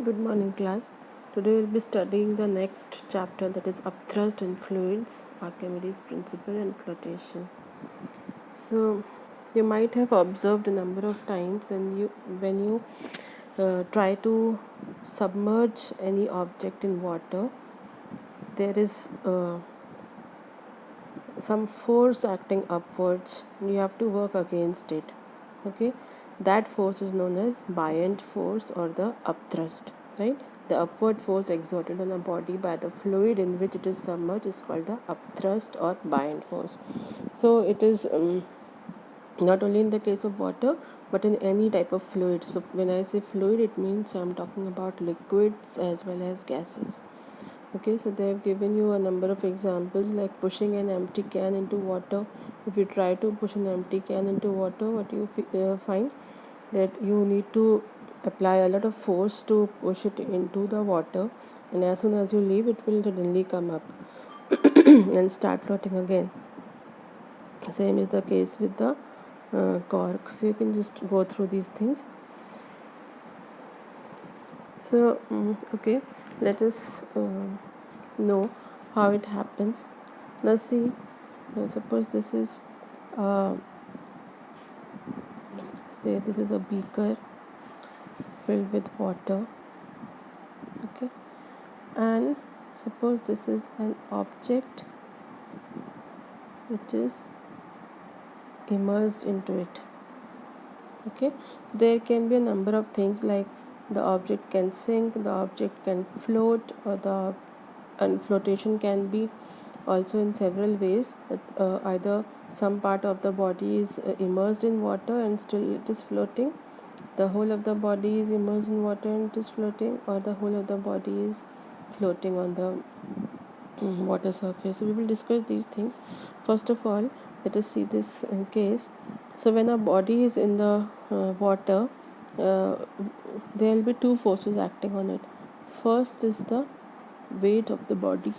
Good morning, class. Today we'll be studying the next chapter, that is upthrust in fluids, Archimedes principle and flotation. So you might have observed a number of times when you try to submerge any object in water, there is some force acting upwards. You have to work against it. Okay, that force is known as buoyant force or the upthrust, right? The upward force exerted on a body by the fluid in which it is submerged is called the upthrust or buoyant force. So it is not only in the case of water but in any type of fluid. So when I say fluid, it means I'm talking about liquids as well as gases. Okay, so they have given you a number of examples like pushing an empty can into water. If you try to push an empty can into water, what you find that you need to apply a lot of force to push it into the water, and as soon as you leave, it will suddenly come up and start floating again. Same is the case with the cork. So you can just go through these things. So okay, let us know how it happens. Now see, suppose this is say this is a beaker filled with water, okay, and suppose this is an object which is immersed into it. Okay, there can be a number of things like the object can sink, the object can float, or and flotation can be also in several ways, that either some part of the body is immersed in water and still it is floating, the whole of the body is immersed in water and it is floating, or the whole of the body is floating on the water surface. So we will discuss these things. First of all, let us see this case. So when a body is in the water, there will be two forces acting on it. First is the weight of the body.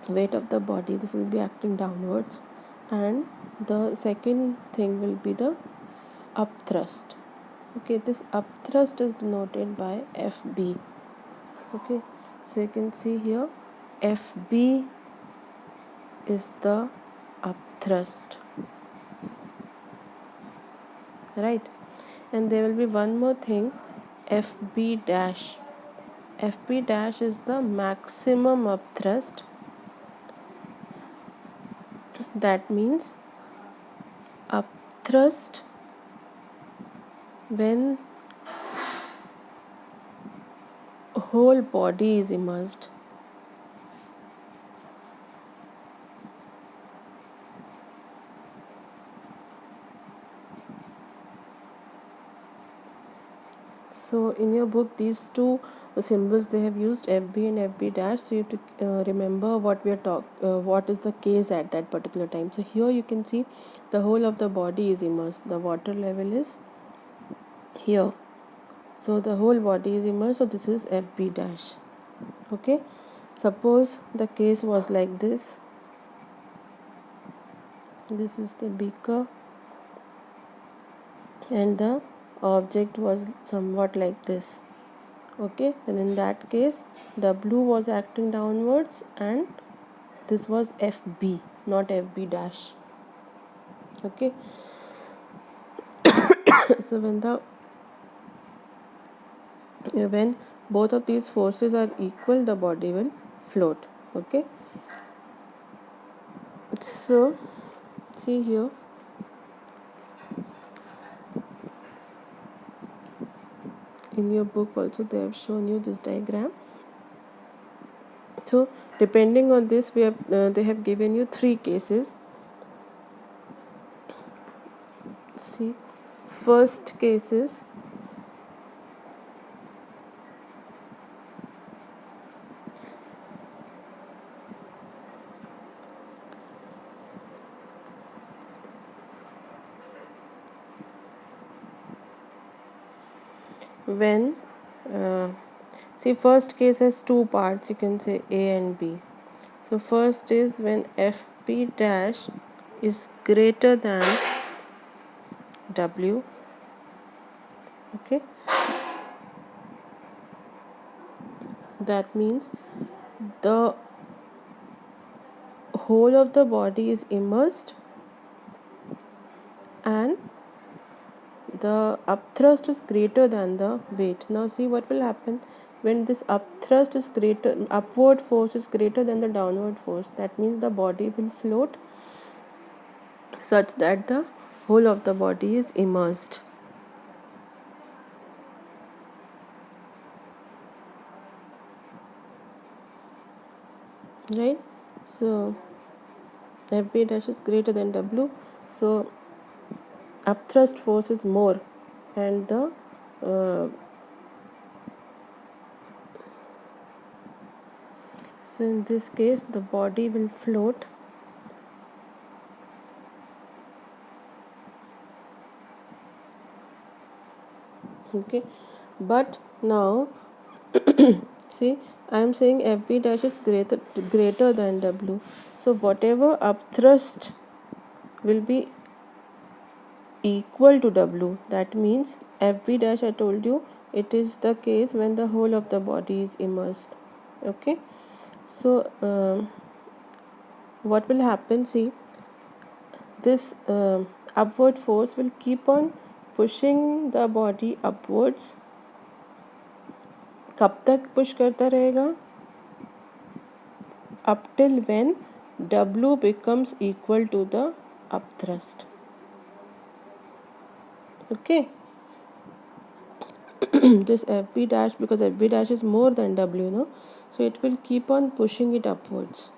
This will be acting downwards, and the second thing will be the upthrust. Okay, this upthrust is denoted by FB. Okay, so you can see here FB is the upthrust, right? And there will be one more thing, FB dash. FB dash is the maximum upthrust. That means upthrust when whole body is immersed. So in your book, these two symbols they have used, FB and FB dash. So you have to remember what we are what is the case at that particular time. So here you can see the whole of the body is immersed. The water level is here. So the whole body is immersed. So this is FB dash. Okay. Suppose the case was like this. This is the beaker, and the object was somewhat like this. Okay, then in that case W was acting downwards and this was FB, not FB dash. Okay, so when both of these forces are equal, the body will float. Okay, so see here, in your book also they have shown you this diagram. So depending on this, they have given you three cases. See, first case is when see, first case has two parts, you can say A and B. So first is when FB dash is greater than W. Okay, that means the whole of the body is immersed and the upthrust is greater than the weight. Now see what will happen when this upthrust is greater, upward force is greater than the downward force. That means the body will float such that the whole of the body is immersed. Right? So FB dash is greater than W. So upthrust force is more, and the so in this case the body will float okay. But now see, I am saying FB dash is greater than W. So whatever upthrust will be equal to W, that means FB dash, I told you, it is the case when the whole of the body is immersed. Okay. So what will happen, see, this upward force will keep on pushing the body upwards. कब तक push करता रहेगा? Up till when W becomes equal to the upthrust. Okay. This FB dash, because FB dash is more than W, no? So it will keep on pushing it upwards.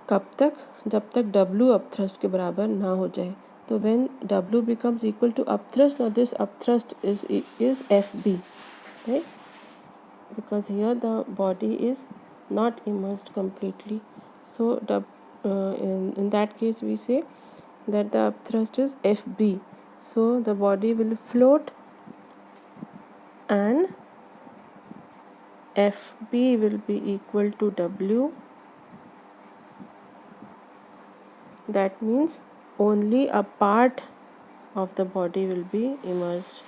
कब तक? जब तक W upthrust के बराबर ना हो जाए. तो when W becomes equal to upthrust, now this upthrust is FB, right? Because here the body is not immersed completely. So in that case we say that the upthrust is FB. So the body will float and FB will be equal to W. That means only a part of the body will be immersed.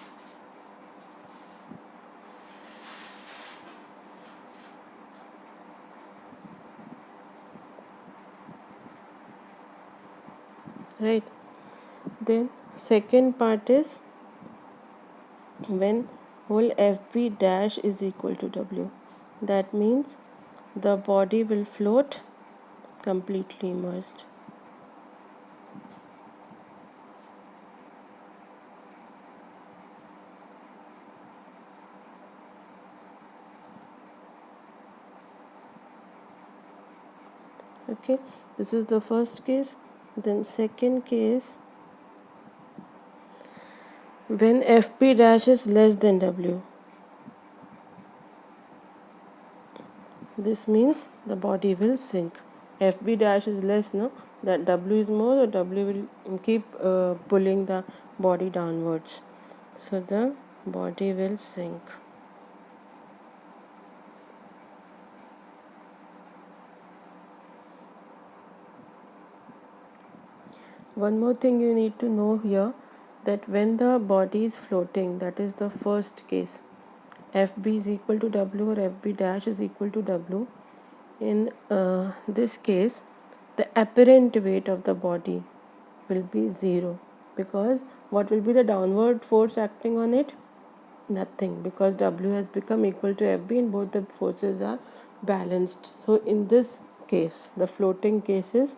Right. Then second part is when whole FB dash is equal to W. That means the body will float completely immersed. Okay, this is the first case. Then second case, when FB dash is less than W. This means the body will sink. FB dash is less, no? That W is more, so W will keep pulling the body downwards. So the body will sink. One more thing you need to know here, that when the body is floating, that is the first case, FB is equal to W or FB dash is equal to W. In this case, the apparent weight of the body will be 0, because what will be the downward force acting on it? Nothing, because W has become equal to FB and both the forces are balanced. So in this case, the floating cases,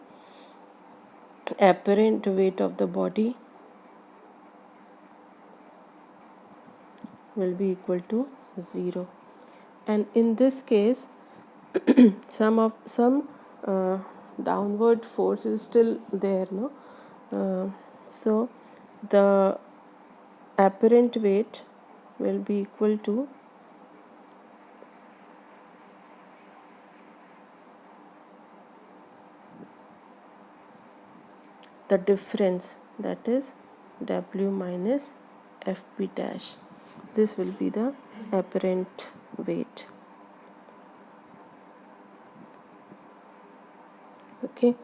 apparent weight of the body will be equal to 0. And in this case, some downward force is still there, no? So the apparent weight will be equal to the difference, that is W minus FB dash. This will be the apparent weight. Okay.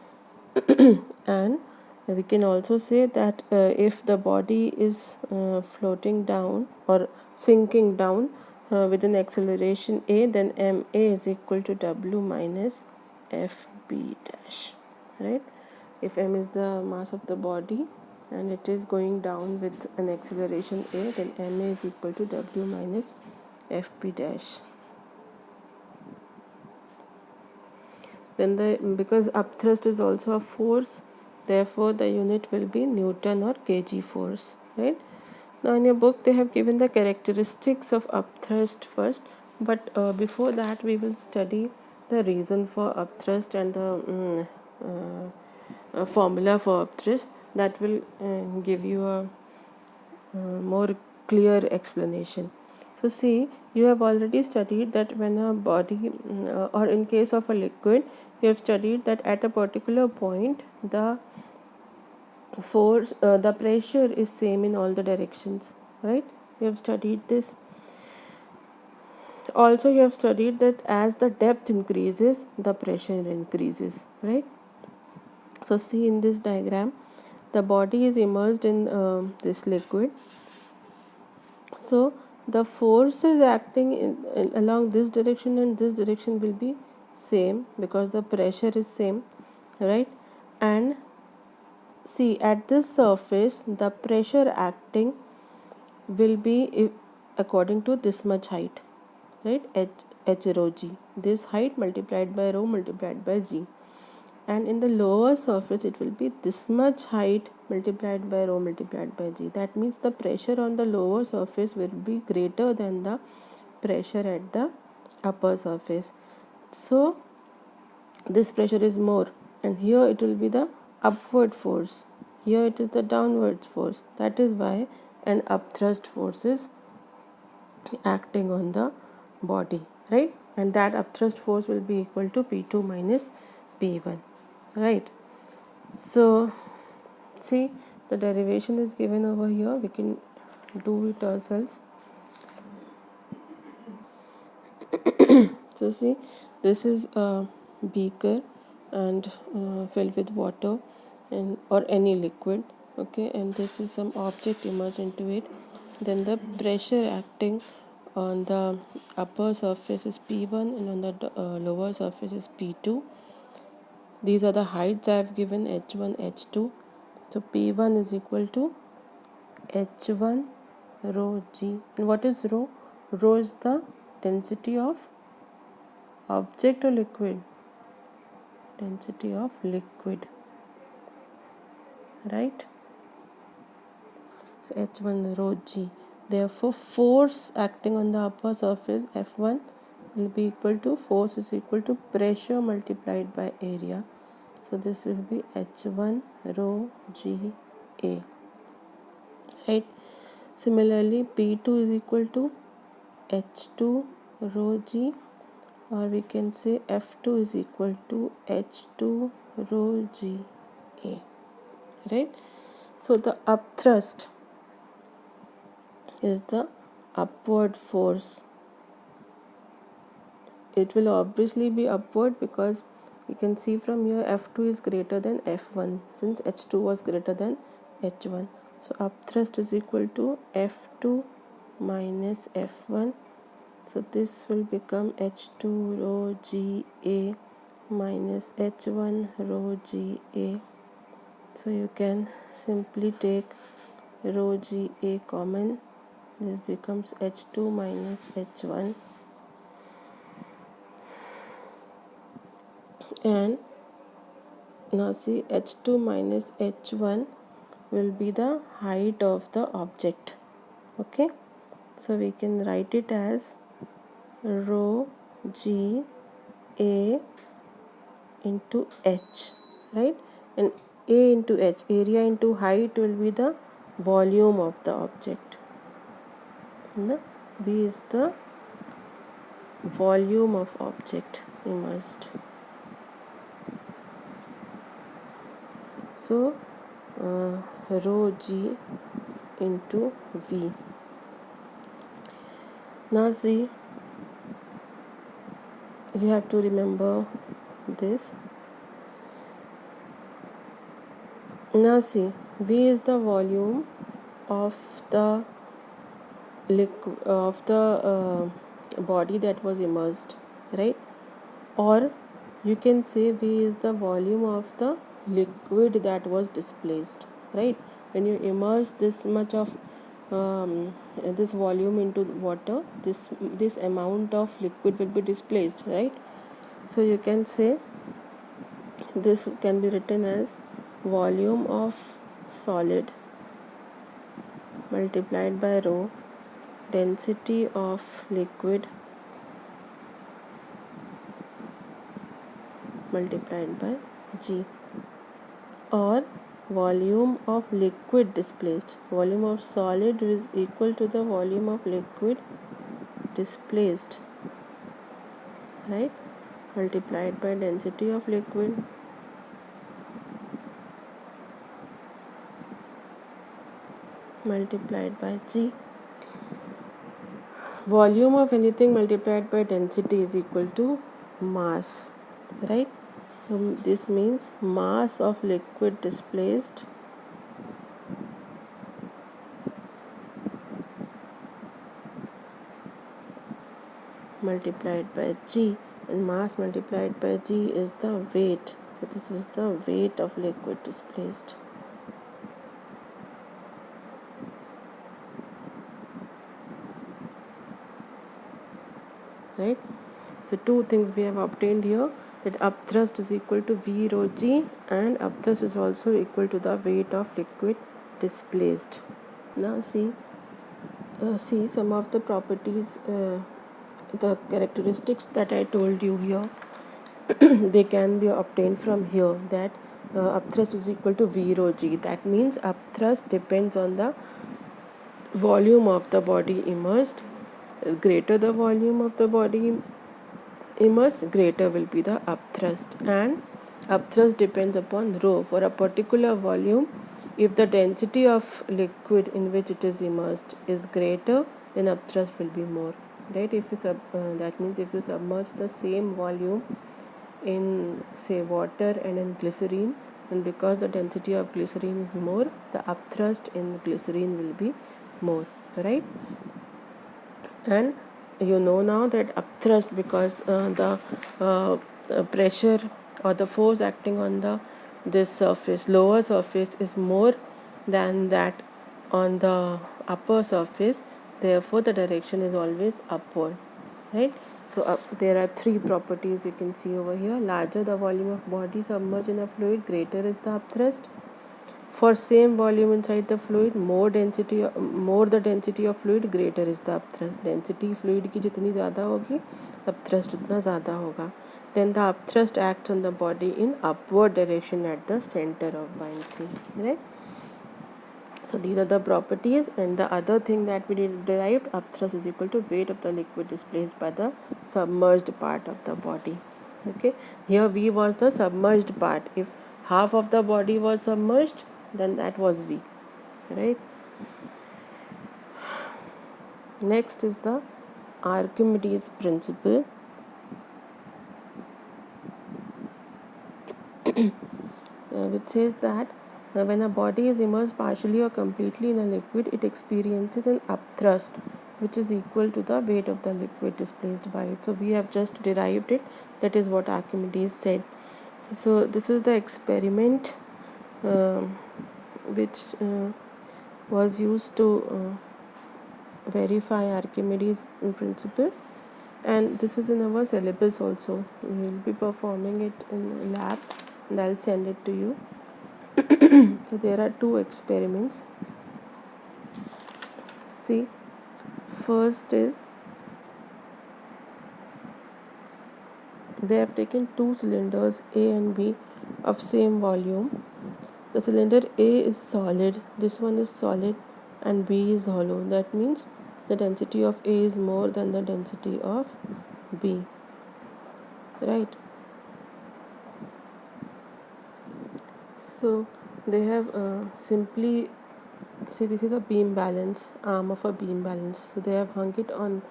And we can also say that if the body is floating down or sinking down, with an acceleration a, then ma is equal to w minus fb dash, right? If m is the mass of the body and it is going down with an acceleration a, then ma is equal to w minus fp dash. Then because upthrust is also a force, therefore the unit will be Newton or kg force, right? Now in your book they have given the characteristics of upthrust first, but before that we will study the reason for upthrust and the formula for upthrust. That will give you a more clear explanation. So see, you have already studied that when a body or in case of a liquid, you have studied that at a particular point the force, the pressure is same in all the directions, right? You have studied this. Also you have studied that as the depth increases, the pressure increases, right? So see, in this diagram the body is immersed in this liquid. So the forces acting along this direction and this direction will be same because the pressure is same, right? And see, at this surface the pressure acting will be according to this much height, right? H rho g, this height multiplied by rho multiplied by g. And in the lower surface it will be this much height multiplied by rho multiplied by g. That means the pressure on the lower surface will be greater than the pressure at the upper surface. So this pressure is more, and here it will be the upward force, here it is the downward force. That is why an upthrust force is acting on the body, right? And that upthrust force will be equal to P2 minus P1, right? So see, the derivation is given over here, we can do it ourselves. So see, this is a beaker and filled with water and or any liquid, okay, and this is some object immersed into it. Then the pressure acting on the upper surface is P1 and on the lower surface is P2. These are the heights I have given, h1, h2. So P1 is equal to h1 rho g. And what is rho? Rho is the density of object or liquid? Density of liquid, right? So h1 rho g. Therefore force acting on the upper surface F1 will be equal to, force is equal to pressure multiplied by area. So this will be h1 rho g a, right? Similarly P2 is equal to h2 rho g, or we can say F2 is equal to h2 rho g a, right? So the upthrust is the upward force. It will obviously be upward because you can see from here F2 is greater than F1 since H2 was greater than H1. So upthrust is equal to F2 minus F1. So this will become H2 rho G A minus H1 rho G A. So you can simply take rho G A common. This becomes H2 minus H1, and now see, h2 minus h1 will be the height of the object, okay? So we can write it as rho g a into h, right? And a into h, area into height, will be the volume of the object. No? B is the volume of object immersed. So rho g into V. Now see, you have to remember this. Now see, V is the volume of the body that was immersed, right? Or you can say V is the volume of the liquid that was displaced, right? When you immerse this much of this volume into water, this amount of liquid will be displaced, right? So you can say this can be written as volume of solid multiplied by rho, density of liquid multiplied by G, or volume of liquid displaced. Volume of solid is equal to the volume of liquid displaced, right? Multiplied by density of liquid multiplied by G. Volume of anything multiplied by density is equal to mass, right? So this means mass of liquid displaced multiplied by G, and mass multiplied by G is the weight. So this is the weight of liquid displaced. Right? So two things we have obtained here, that upthrust is equal to V rho G, and upthrust is also equal to the weight of liquid displaced. Now see some of the properties, the characteristics that I told you here. They can be obtained from here, that upthrust is equal to V rho G. That means upthrust depends on the volume of the body immersed. Greater the volume of the body immersed, greater will be the upthrust. And upthrust depends upon rho. For a particular volume, if the density of liquid in which it is immersed is greater, then upthrust will be more, right? If you that means if you submerge the same volume in, say, water and in glycerine, and because the density of glycerine is more, the upthrust in glycerine will be more, right? And you know now that upthrust, because the pressure or the force acting on this surface, lower surface, is more than that on the upper surface, therefore the direction is always upward, right? So there are three properties you can see over here. Larger the volume of body submerged in a fluid, greater is the upthrust. For same volume inside the fluid, more the density of fluid, greater is the upthrust. Density fluid की जितनी ज़्यादा होगी, upthrust उतना ज़्यादा होगा. Then the upthrust acts on the body in upward direction at the center of buoyancy, right? So these are the properties. And the other thing that we derived, upthrust is equal to weight of the liquid displaced by the submerged part of the body. Okay, here V was the submerged part. If half of the body was submerged, then that was V, right? Next is the Archimedes principle. Which says that when a body is immersed partially or completely in a liquid, it experiences an upthrust which is equal to the weight of the liquid displaced by it. So we have just derived it. That is what Archimedes said. So this is the experiment which was used to verify Archimedes principle, and this is in our syllabus also. We will be performing it in lab, and I'll send it to you. So there are two experiments. See, first is, they have taken two cylinders A and B of same volume. The cylinder A is solid, this one is solid, and B is hollow. That means the density of A is more than the density of B, right? So they have simply, see, this is a beam balance, arm of a beam balance. So they have hung it on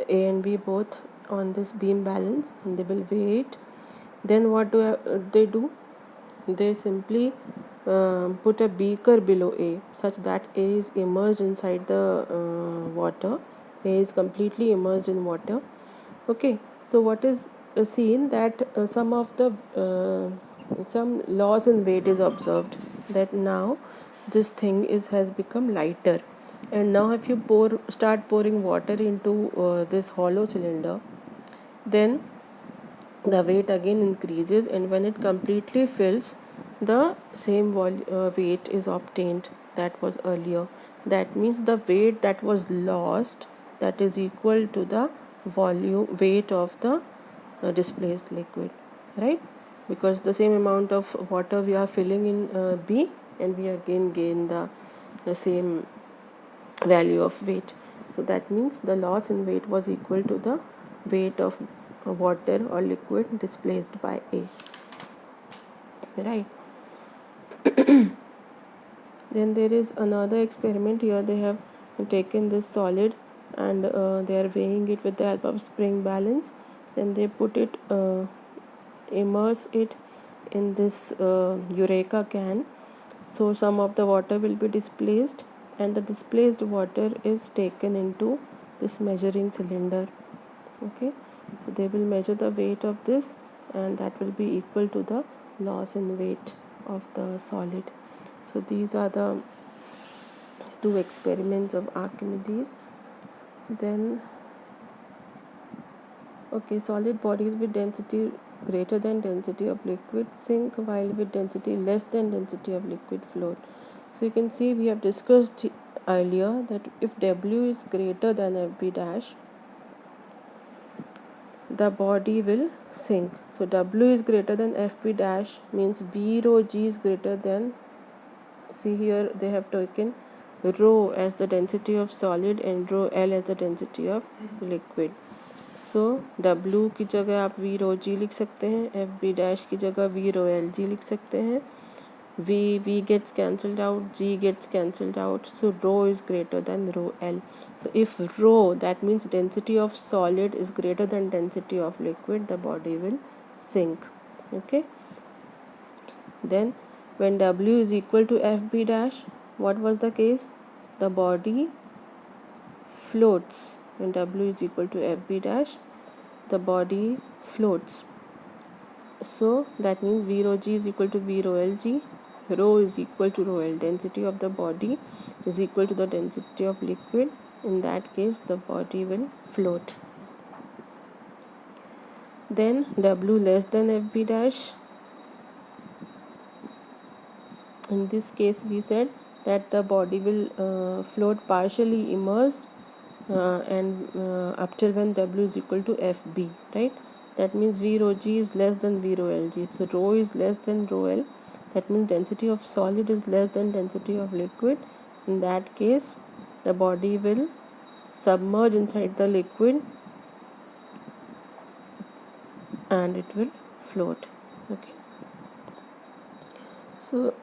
A and B both on this beam balance, and they will weigh it. Then what do they do? They simply put a beaker below A such that A is immersed inside the water. A is completely immersed in water. Okay, so what is seen that some loss in weight is observed, that now this thing has become lighter, and now if you start pouring water into this hollow cylinder, then the weight again increases, and when it completely fills, the same weight is obtained that was earlier. That means the weight that was lost, that is equal to the weight of the displaced liquid, right? Because the same amount of water we are filling in B, and we again gain the same value of weight. So that means the loss in weight was equal to the weight of water or liquid displaced by A, right? Then there is another experiment. Here they have taken this solid, and they are weighing it with the help of spring balance. Then they immerse it in this Eureka can. So some of the water will be displaced, and the displaced water is taken into this measuring cylinder. Okay, so they will measure the weight of this, and that will be equal to the loss in weight of the solid. So these are the two experiments of Archimedes. Then okay, solid bodies with density greater than density of liquid sink, while with density less than density of liquid float. So you can see we have discussed earlier that if W is greater than FB dash, the body will sink. So W is greater than FB dash means V rho G is greater than, see here they have taken rho as the density of solid and rho L as the density of liquid. So W की जगह आप V rho G लिख सकते हैं, FB dash की जगह V rho L G लिख सकते हैं. V gets cancelled out, G gets cancelled out, so rho is greater than rho L. So if rho, that means density of solid, is greater than density of liquid, the body will sink. Okay, then when W is equal to FB dash, what was the case? The body floats. When W is equal to FB dash, the body floats. So that means V rho G is equal to V rho L G. Rho is equal to rho L. Density of the body is equal to the density of liquid. In that case, the body will float. Then W less than FB dash. In this case, we said that the body will float partially immersed and up till when W is equal to FB, right? That means V rho G is less than V rho Lg. So rho is less than rho L. That means density of solid is less than density of liquid. In that case, the body will submerge inside the liquid and it will float. Okay. So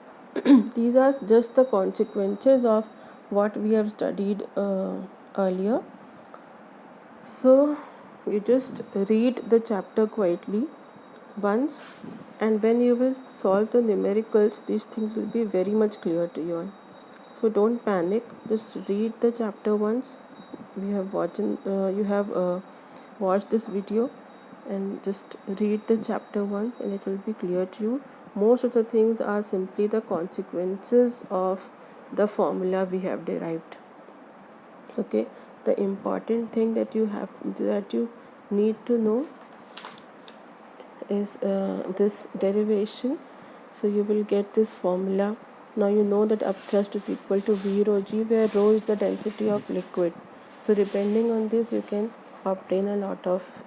these are just the consequences of what we have studied earlier. So you just read the chapter quietly once, and when you will solve the numericals, these things will be very much clear to you all. So don't panic, just read the chapter once. You have watched this video, and just read the chapter once and it will be clear to you. Most of the things are simply the consequences of the formula we have derived. Okay, the important thing that you need to know is this derivation. So you will get this formula. Now you know that upthrust is equal to V rho G, where rho is the density of liquid. So depending on this, you can obtain a lot of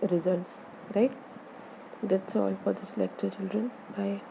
results, right? That's all for this lecture, children. Bye.